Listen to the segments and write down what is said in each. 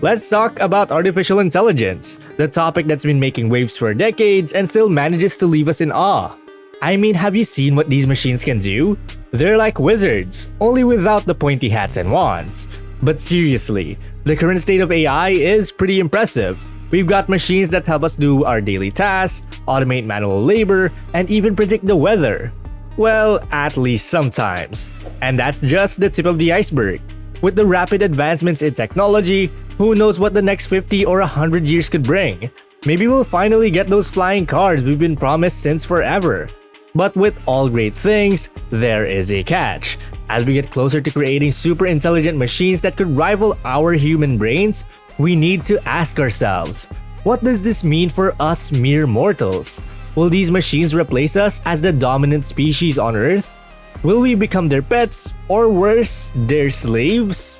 Let's talk about artificial intelligence, the topic that's been making waves for decades and still manages to leave us in awe. I mean, have you seen what these machines can do? They're like wizards, only without the pointy hats and wands. But seriously, the current state of AI is pretty impressive. We've got machines that help us do our daily tasks, automate manual labor, and even predict the weather. Well, at least sometimes. And that's just the tip of the iceberg. With the rapid advancements in technology, who knows what the next 50 or 100 years could bring? Maybe we'll finally get those flying cars we've been promised since forever. But with all great things, there is a catch. As we get closer to creating super intelligent machines that could rival our human brains, we need to ask ourselves, what does this mean for us mere mortals? Will these machines replace us as the dominant species on Earth? Will we become their pets, or worse, their slaves?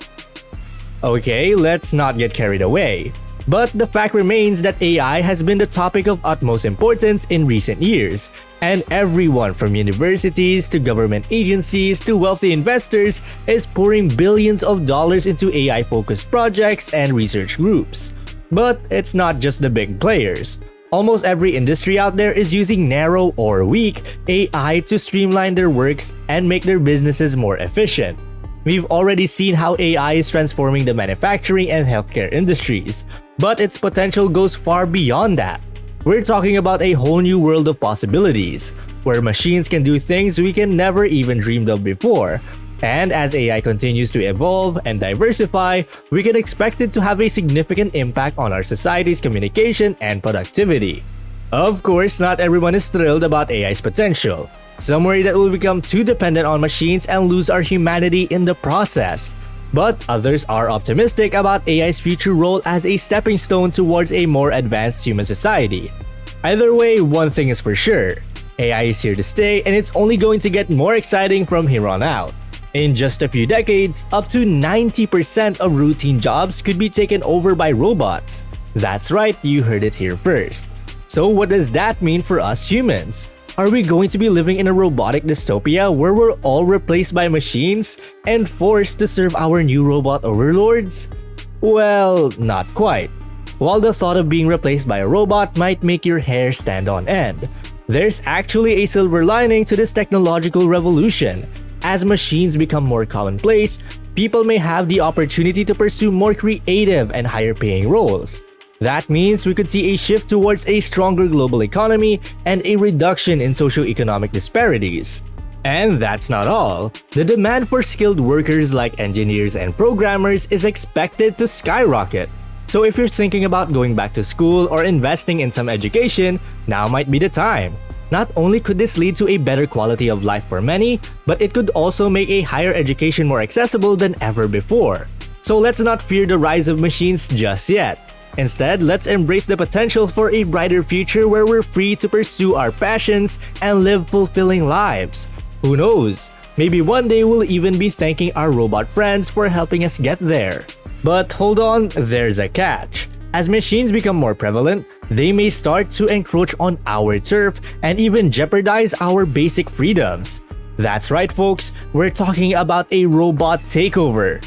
Okay, let's not get carried away. But the fact remains that AI has been the topic of utmost importance in recent years, and everyone from universities to government agencies to wealthy investors is pouring billions of dollars into AI-focused projects and research groups. But it's not just the big players. Almost every industry out there is using narrow or weak AI to streamline their works and make their businesses more efficient. We've already seen how AI is transforming the manufacturing and healthcare industries, but its potential goes far beyond that. We're talking about a whole new world of possibilities, where machines can do things we can never even dreamed of before. And as AI continues to evolve and diversify, we can expect it to have a significant impact on our society's communication and productivity. Of course, not everyone is thrilled about AI's potential. Some worry that we'll become too dependent on machines and lose our humanity in the process. But others are optimistic about AI's future role as a stepping stone towards a more advanced human society. Either way, one thing is for sure. AI is here to stay, and it's only going to get more exciting from here on out. In just a few decades, up to 90% of routine jobs could be taken over by robots. That's right, you heard it here first. So what does that mean for us humans? Are we going to be living in a robotic dystopia where we're all replaced by machines and forced to serve our new robot overlords? Well, not quite. While the thought of being replaced by a robot might make your hair stand on end, there's actually a silver lining to this technological revolution. As machines become more commonplace, people may have the opportunity to pursue more creative and higher-paying roles. That means we could see a shift towards a stronger global economy and a reduction in socio-economic disparities. And that's not all. The demand for skilled workers like engineers and programmers is expected to skyrocket. So if you're thinking about going back to school or investing in some education, now might be the time. Not only could this lead to a better quality of life for many, but it could also make a higher education more accessible than ever before. So let's not fear the rise of machines just yet. Instead, let's embrace the potential for a brighter future where we're free to pursue our passions and live fulfilling lives. Who knows? Maybe one day we'll even be thanking our robot friends for helping us get there. But hold on, there's a catch. As machines become more prevalent, they may start to encroach on our turf and even jeopardize our basic freedoms. That's right, folks, we're talking about a robot takeover.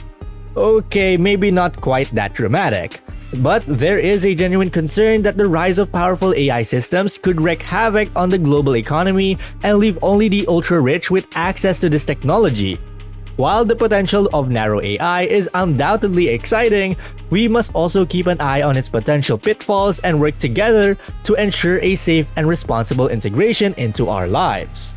Okay, maybe not quite that dramatic. But there is a genuine concern that the rise of powerful AI systems could wreak havoc on the global economy and leave only the ultra-rich with access to this technology. While the potential of narrow AI is undoubtedly exciting, we must also keep an eye on its potential pitfalls and work together to ensure a safe and responsible integration into our lives.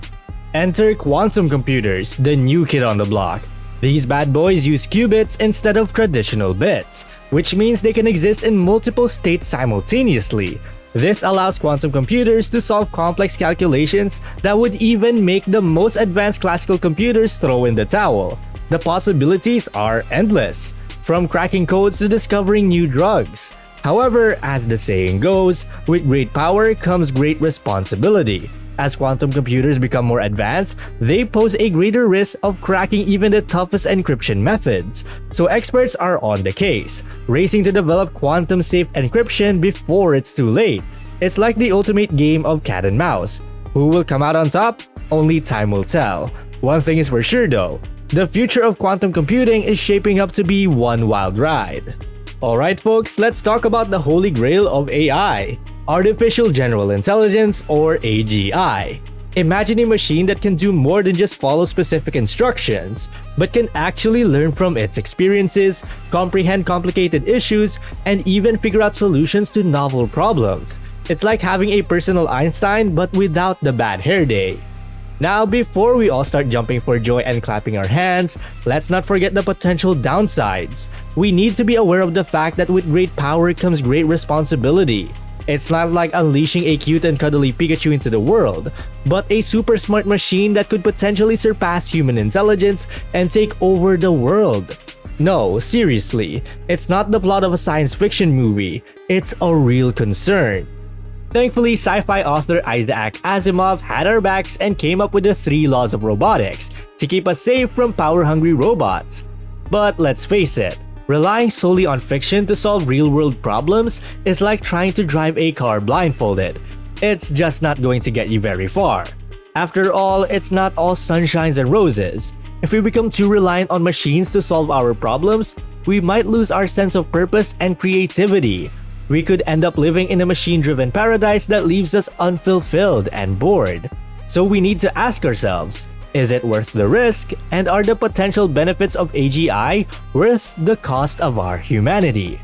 Enter quantum computers, the new kid on the block. These bad boys use qubits instead of traditional bits, which means they can exist in multiple states simultaneously. This allows quantum computers to solve complex calculations that would even make the most advanced classical computers throw in the towel. The possibilities are endless, from cracking codes to discovering new drugs. However, as the saying goes, with great power comes great responsibility. As quantum computers become more advanced, they pose a greater risk of cracking even the toughest encryption methods. So experts are on the case, racing to develop quantum-safe encryption before it's too late. It's like the ultimate game of cat and mouse. Who will come out on top? Only time will tell. One thing is for sure though, the future of quantum computing is shaping up to be one wild ride. Alright folks, let's talk about the holy grail of AI, Artificial General Intelligence or AGI. Imagine a machine that can do more than just follow specific instructions, but can actually learn from its experiences, comprehend complicated issues, and even figure out solutions to novel problems. It's like having a personal Einstein but without the bad hair day. Now, before we all start jumping for joy and clapping our hands, let's not forget the potential downsides. We need to be aware of the fact that with great power comes great responsibility. It's not like unleashing a cute and cuddly Pikachu into the world, but a super smart machine that could potentially surpass human intelligence and take over the world. No, seriously, it's not the plot of a science fiction movie, it's a real concern. Thankfully, sci-fi author Isaac Asimov had our backs and came up with the 3 laws of robotics to keep us safe from power-hungry robots. But let's face it, relying solely on fiction to solve real-world problems is like trying to drive a car blindfolded. It's just not going to get you very far. After all, it's not all sunshines and roses. If we become too reliant on machines to solve our problems, we might lose our sense of purpose and creativity. We could end up living in a machine-driven paradise that leaves us unfulfilled and bored. So we need to ask ourselves, is it worth the risk, and are the potential benefits of AGI worth the cost of our humanity?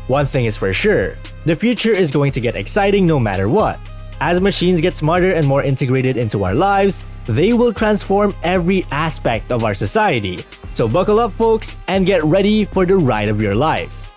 One thing is for sure, the future is going to get exciting no matter what. As machines get smarter and more integrated into our lives, they will transform every aspect of our society. So buckle up folks and get ready for the ride of your life.